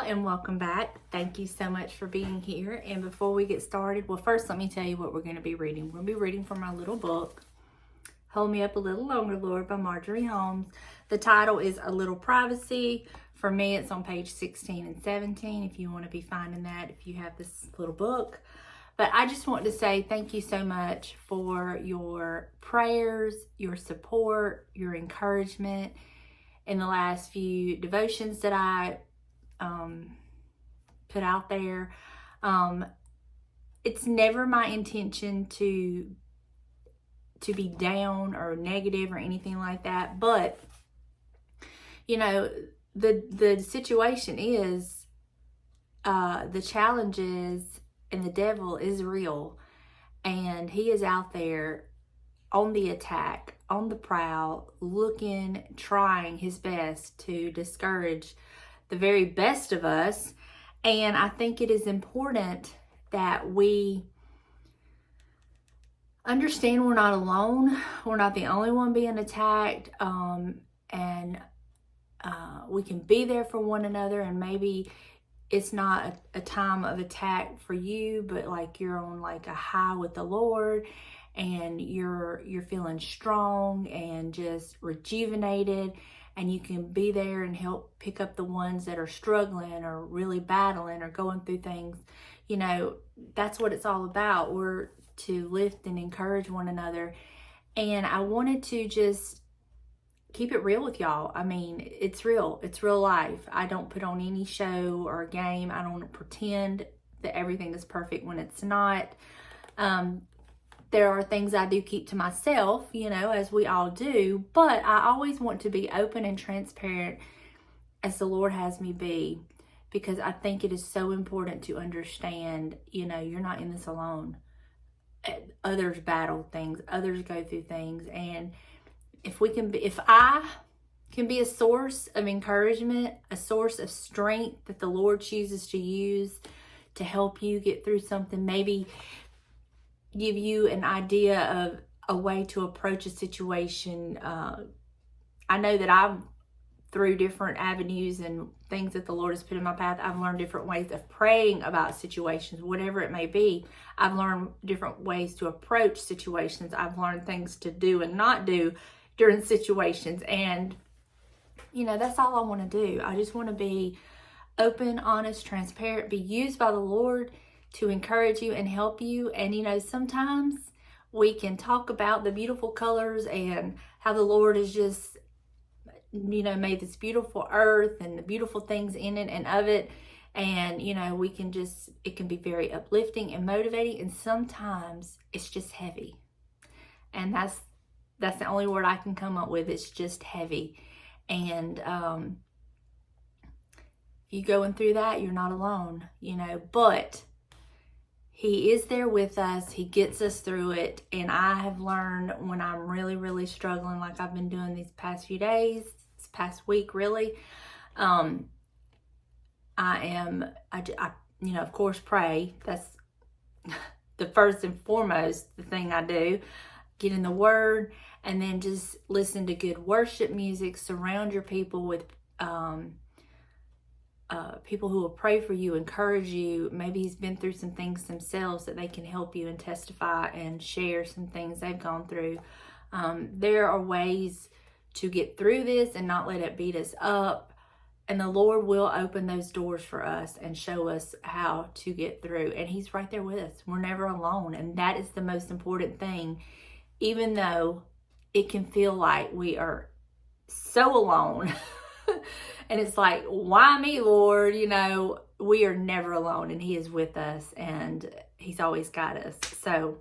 and welcome back. Thank you so much for being here. And before we get started, well, first let me tell you what we're going to be reading. We're going to be reading from our little book, Hold Me Up a Little Longer, Lord, by Marjorie Holmes. The title is A Little Privacy. For me, it's on page 16 and 17 if you want to be finding that, if you have this little book. But I just want to say thank you so much for your prayers, your support, your encouragement in the last few devotions that I put out there. It's never my intention to be down or negative or anything like that, but you know, the situation is the challenges and the devil is real, and he is out there on the attack, on the prowl, looking, trying his best to discourage the very best of us. And I think it is important that we understand we're not alone. We're not the only one being attacked. And we can be there for one another. And maybe it's not a time of attack for you, but like you're on like a high with the Lord, and you're feeling strong and just rejuvenated, and you can be there and help pick up the ones that are struggling or really battling or going through things. You know, that's what it's all about. We're to lift and encourage one another. And I wanted to just keep it real with y'all. I mean, it's real. It's real life. I don't put on any show or a game. I don't pretend that everything is perfect when it's not. There are things I do keep to myself, you know, as we all do, but I always want to be open and transparent as the Lord has me be, because I think it is so important to understand, you know, you're not in this alone. Others battle things, others go through things, and if I can be a source of encouragement, a source of strength that the Lord chooses to use to help you get through something, maybe give you an idea of a way to approach a situation. I know that I've, through different avenues and things that the Lord has put in my path, I've learned different ways of praying about situations, whatever it may be. I've learned different ways to approach situations. I've learned things to do and not do during situations. And, you know, that's all I want to do. I just want to be open, honest, transparent, be used by the Lord to encourage you and help you. And, you know, sometimes we can talk about the beautiful colors and how the Lord is just, you know, made this beautiful earth and the beautiful things in it and of it. And, you know, it can be very uplifting and motivating. And sometimes it's just heavy. And that's the only word I can come up with. It's just heavy. And if you're going through that, you're not alone, you know, but He is there with us. He gets us through it. And I have learned when I'm really, really struggling, like I've been doing these past few days, this past week, really, I you know, of course, pray. That's the first and foremost, the thing I do. Get in the Word, and then just listen to good worship music. Surround your people with people who will pray for you, encourage you. Maybe he's been through some things themselves that they can help you and testify and share some things they've gone through. There are ways to get through this and not let it beat us up. And the Lord will open those doors for us and show us how to get through. And He's right there with us. We're never alone. And that is the most important thing. Even though it can feel like we are so alone. And it's like, why me, Lord? You know, we are never alone, and He is with us, and He's always got us. So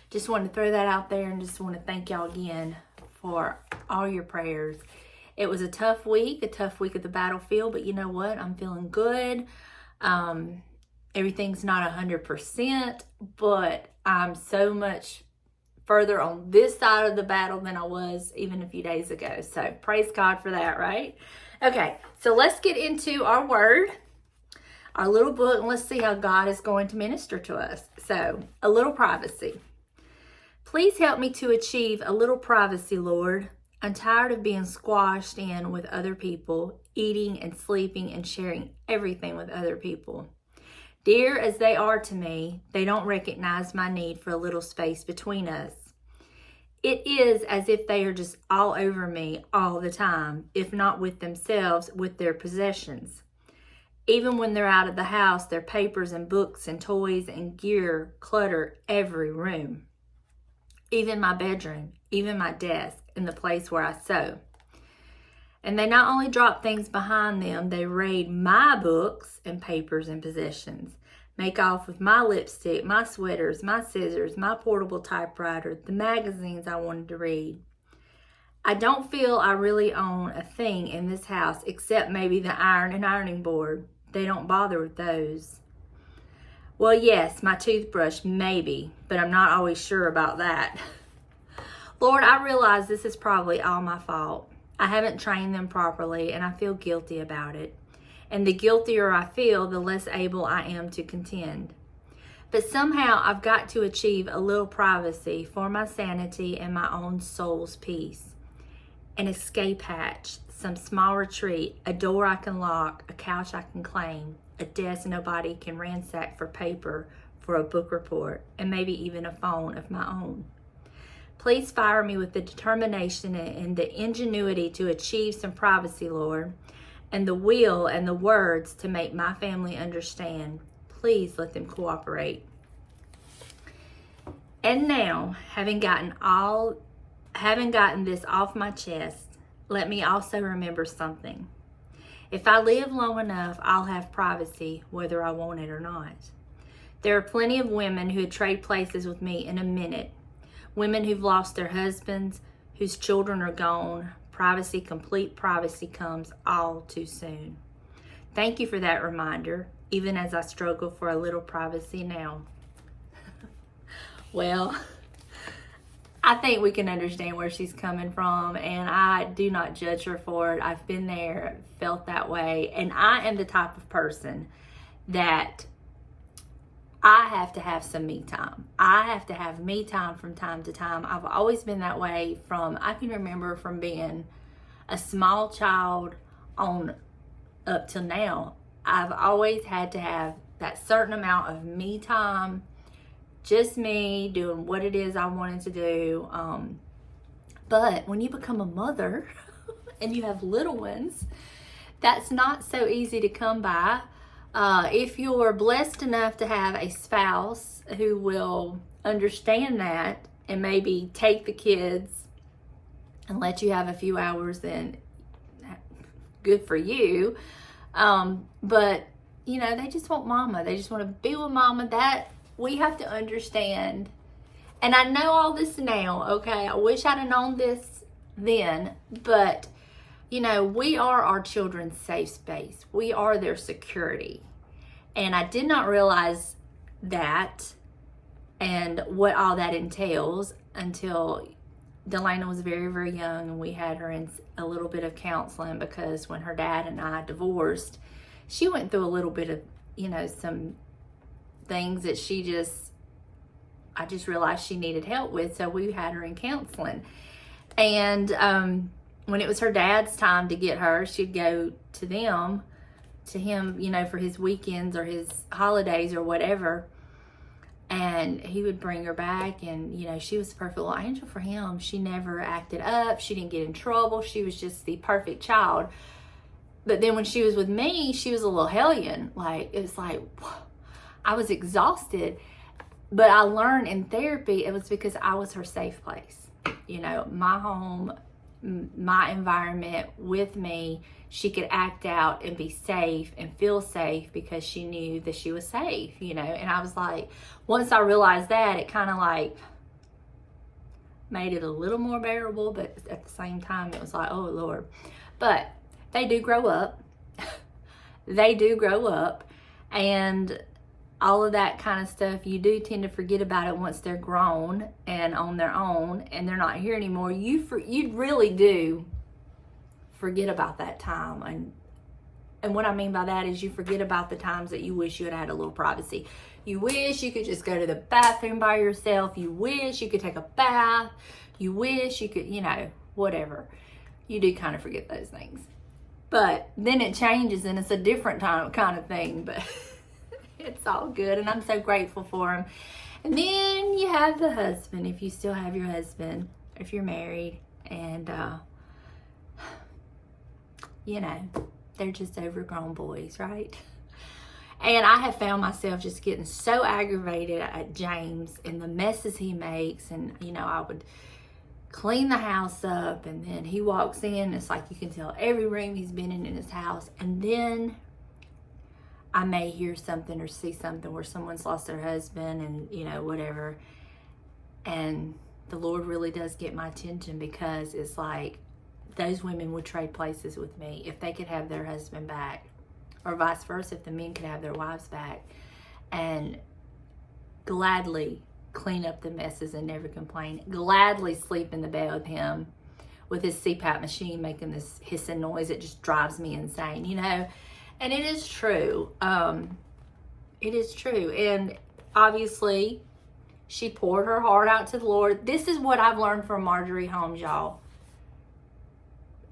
just wanted to throw that out there, and just want to thank y'all again for all your prayers. It was a tough week at the battlefield, but you know what? I'm feeling good. Everything's not 100%, but I'm so much further on this side of the battle than I was even a few days ago. So praise God for that, right? Okay, so let's get into our word, our little book, and let's see how God is going to minister to us. So, a little privacy. Please help me to achieve a little privacy, Lord. I'm tired of being squashed in with other people, eating and sleeping and sharing everything with other people. Dear as they are to me, they don't recognize my need for a little space between us. It is as if they are just all over me all the time, if not with themselves, with their possessions. Even when they're out of the house, their papers and books and toys and gear clutter every room. Even my bedroom, even my desk, and the place where I sew. And they not only drop things behind them, they raid my books and papers and possessions. Make off with my lipstick, my sweaters, my scissors, my portable typewriter, the magazines I wanted to read. I don't feel I really own a thing in this house except maybe the iron and ironing board. They don't bother with those. Well, yes, my toothbrush, maybe, but I'm not always sure about that. Lord, I realize this is probably all my fault. I haven't trained them properly, and I feel guilty about it. And the guiltier I feel, the less able I am to contend. But somehow I've got to achieve a little privacy for my sanity and my own soul's peace. An escape hatch, some small retreat, a door I can lock, a couch I can claim, a desk nobody can ransack for paper for a book report, and maybe even a phone of my own. Please fire me with the determination and the ingenuity to achieve some privacy, Lord, and the will and the words to make my family understand. Please let them cooperate. And now, having gotten this off my chest, let me also remember something. If I live long enough, I'll have privacy, whether I want it or not. There are plenty of women who'd trade places with me in a minute. Women who've lost their husbands, whose children are gone. Privacy, complete privacy comes all too soon. Thank you for that reminder, even as I struggle for a little privacy now. Well, I think we can understand where she's coming from, and I do not judge her for it. I've been there, felt that way, and I am the type of person that I have to have some me time. I have to have me time from time to time. I've always been that way I can remember from being a small child on up till now. I've always had to have that certain amount of me time, just me doing what it is I wanted to do. But when you become a mother and you have little ones, that's not so easy to come by. If you're blessed enough to have a spouse who will understand that and maybe take the kids and let you have a few hours, then good for you. But, they just want mama. They just want to be with mama. That we have to understand. And I know all this now, okay? I wish I'd have known this then, but we are our children's safe space. We are their security. And I did not realize that and what all that entails until Delana was very, very young, and we had her in a little bit of counseling because when her dad and I divorced, she went through a little bit of, some things that I just realized she needed help with. So we had her in counseling. And when it was her dad's time to get her, she'd go to him, for his weekends or his holidays or whatever. And he would bring her back, and, she was a perfect little angel for him. She never acted up. She didn't get in trouble. She was just the perfect child. But then when she was with me, she was a little hellion. I was exhausted. But I learned in therapy, it was because I was her safe place. My home, my environment with me, she could act out and be safe and feel safe because she knew that she was safe, And I was like, once I realized that, it kind of made it a little more bearable, but at the same time, it was like, oh Lord. But they do grow up. They do grow up, and all of that kind of stuff, you do tend to forget about it once they're grown and on their own and they're not here anymore. You really do forget about that time. And what I mean by that is you forget about the times that you wish you had a little privacy. You wish you could just go to the bathroom by yourself. You wish you could take a bath. You wish you could, whatever. You do kind of forget those things. But then it changes and it's a different kind of thing. But it's all good. And I'm so grateful for him. And then you have the husband, if you still have your husband, if you're married. And, you know, they're just overgrown boys, right? And I have found myself just getting so aggravated at James and the messes he makes. And, you know, I would clean the house up, and then he walks in. It's like you can tell every room he's been in his house. And then I may hear something or see something where someone's lost their husband and, you know, whatever. And the Lord really does get my attention, because it's like those women would trade places with me if they could have their husband back, or vice versa, if the men could have their wives back, and gladly clean up the messes and never complain, gladly sleep in the bed with him with his CPAP machine making this hissing noise. It just drives me insane, you know. And it is true. It is true. And obviously, she poured her heart out to the Lord. This is what I've learned from Marjorie Holmes, y'all.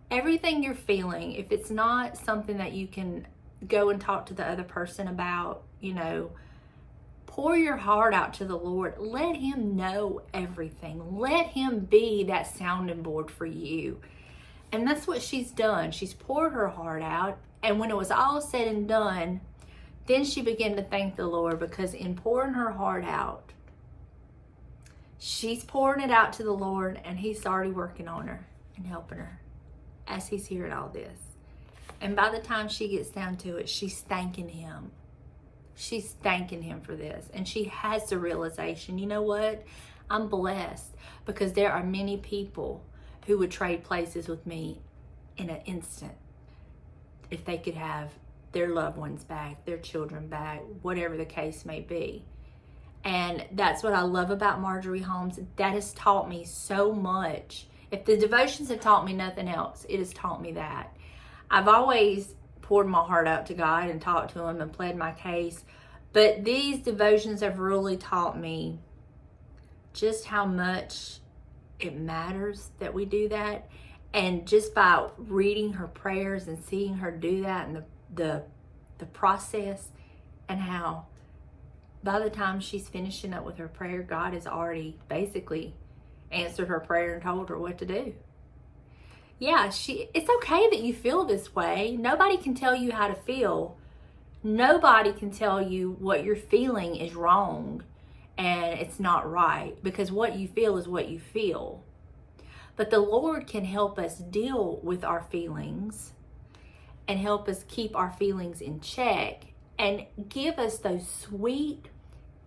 Everything you're feeling, if it's not something that you can go and talk to the other person about, you know, pour your heart out to the Lord. Let him know everything. Let him be that sounding board for you. And that's what she's done. She's poured her heart out. And when it was all said and done, then she began to thank the Lord, because in pouring her heart out, she's pouring it out to the Lord, and he's already working on her and helping her as he's hearing all this. And by the time she gets down to it, she's thanking him. She's thanking him for this. And she has the realization, you know what? I'm blessed, because there are many people who would trade places with me in an instant if they could have their loved ones back, their children back, whatever the case may be. And that's what I love about Marjorie Holmes. That has taught me so much. If the devotions have taught me nothing else, it has taught me that. I've always poured my heart out to God and talked to him and pled my case. But these devotions have really taught me just how much it matters that we do that. And just by reading her prayers and seeing her do that, and the process, and how by the time she's finishing up with her prayer, God has already basically answered her prayer and told her what to do. Yeah, it's okay that you feel this way. Nobody can tell you how to feel. Nobody can tell you what you're feeling is wrong and it's not right, because what you feel is what you feel. But the Lord can help us deal with our feelings and help us keep our feelings in check and give us those sweet,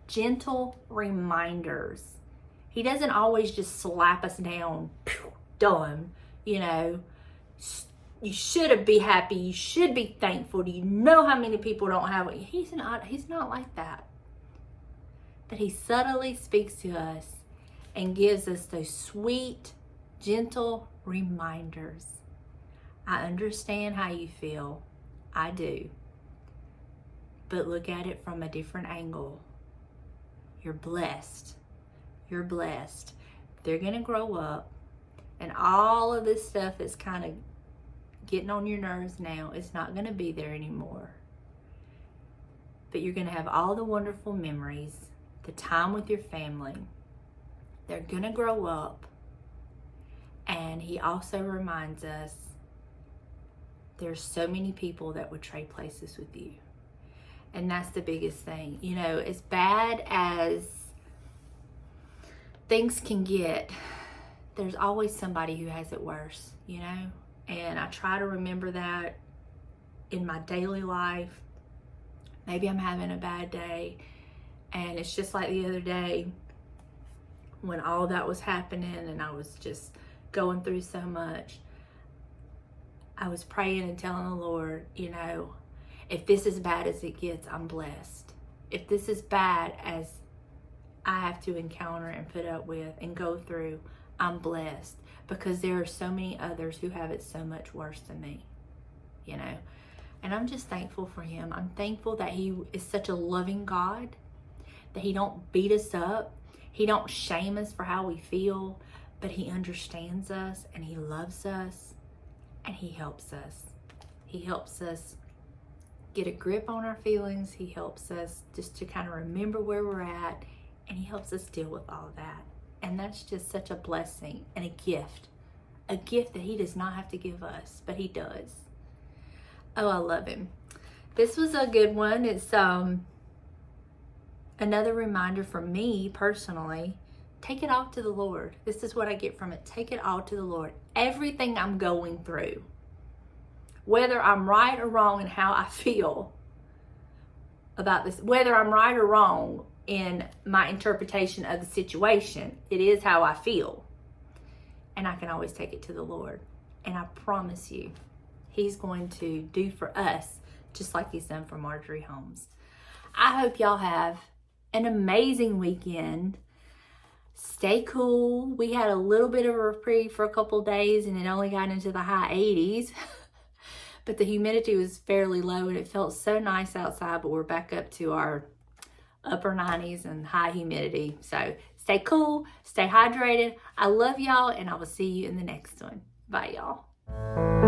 gentle reminders. He doesn't always just slap us down, done, you know. You should be happy. You should be thankful. Do you know how many people don't have it? He's not like that. But he subtly speaks to us and gives us those sweet, gentle reminders. I understand how you feel. I do. But look at it from a different angle. You're blessed. You're blessed. They're going to grow up, and all of this stuff is kind of getting on your nerves now. It's not going to be there anymore. But you're going to have all the wonderful memories, the time with your family. They're going to grow up. And he also reminds us there's so many people that would trade places with you. And that's the biggest thing. You know, as bad as things can get, there's always somebody who has it worse, you know? And I try to remember that in my daily life. Maybe I'm having a bad day, and it's just like the other day when all that was happening and I was just going through so much. I was praying and telling the Lord, you know, if this is bad as it gets, I'm blessed. If this is bad as I have to encounter and put up with and go through, I'm blessed, because there are so many others who have it so much worse than me, you know. And I'm just thankful for him. I'm thankful that he is such a loving God, that he don't beat us up. He don't shame us for how we feel, but he understands us and he loves us and he helps us. He helps us get a grip on our feelings. He helps us just to kind of remember where we're at, and he helps us deal with all of that. And that's just such a blessing and a gift that he does not have to give us, but he does. Oh, I love him. This was a good one. It's another reminder for me personally. Take it all to the Lord. This is what I get from it. Take it all to the Lord. Everything I'm going through, whether I'm right or wrong in how I feel about this, whether I'm right or wrong in my interpretation of the situation, it is how I feel. And I can always take it to the Lord. And I promise you, he's going to do for us just like he's done for Marjorie Holmes. I hope y'all have an amazing weekend. Stay cool. We had a little bit of a reprieve for a couple of days, and it only got into the high 80s. But the humidity was fairly low, and it felt so nice outside, but we're back up to our upper 90s and high humidity. So stay cool, stay hydrated. I love y'all, and I will see you in the next one. Bye, y'all.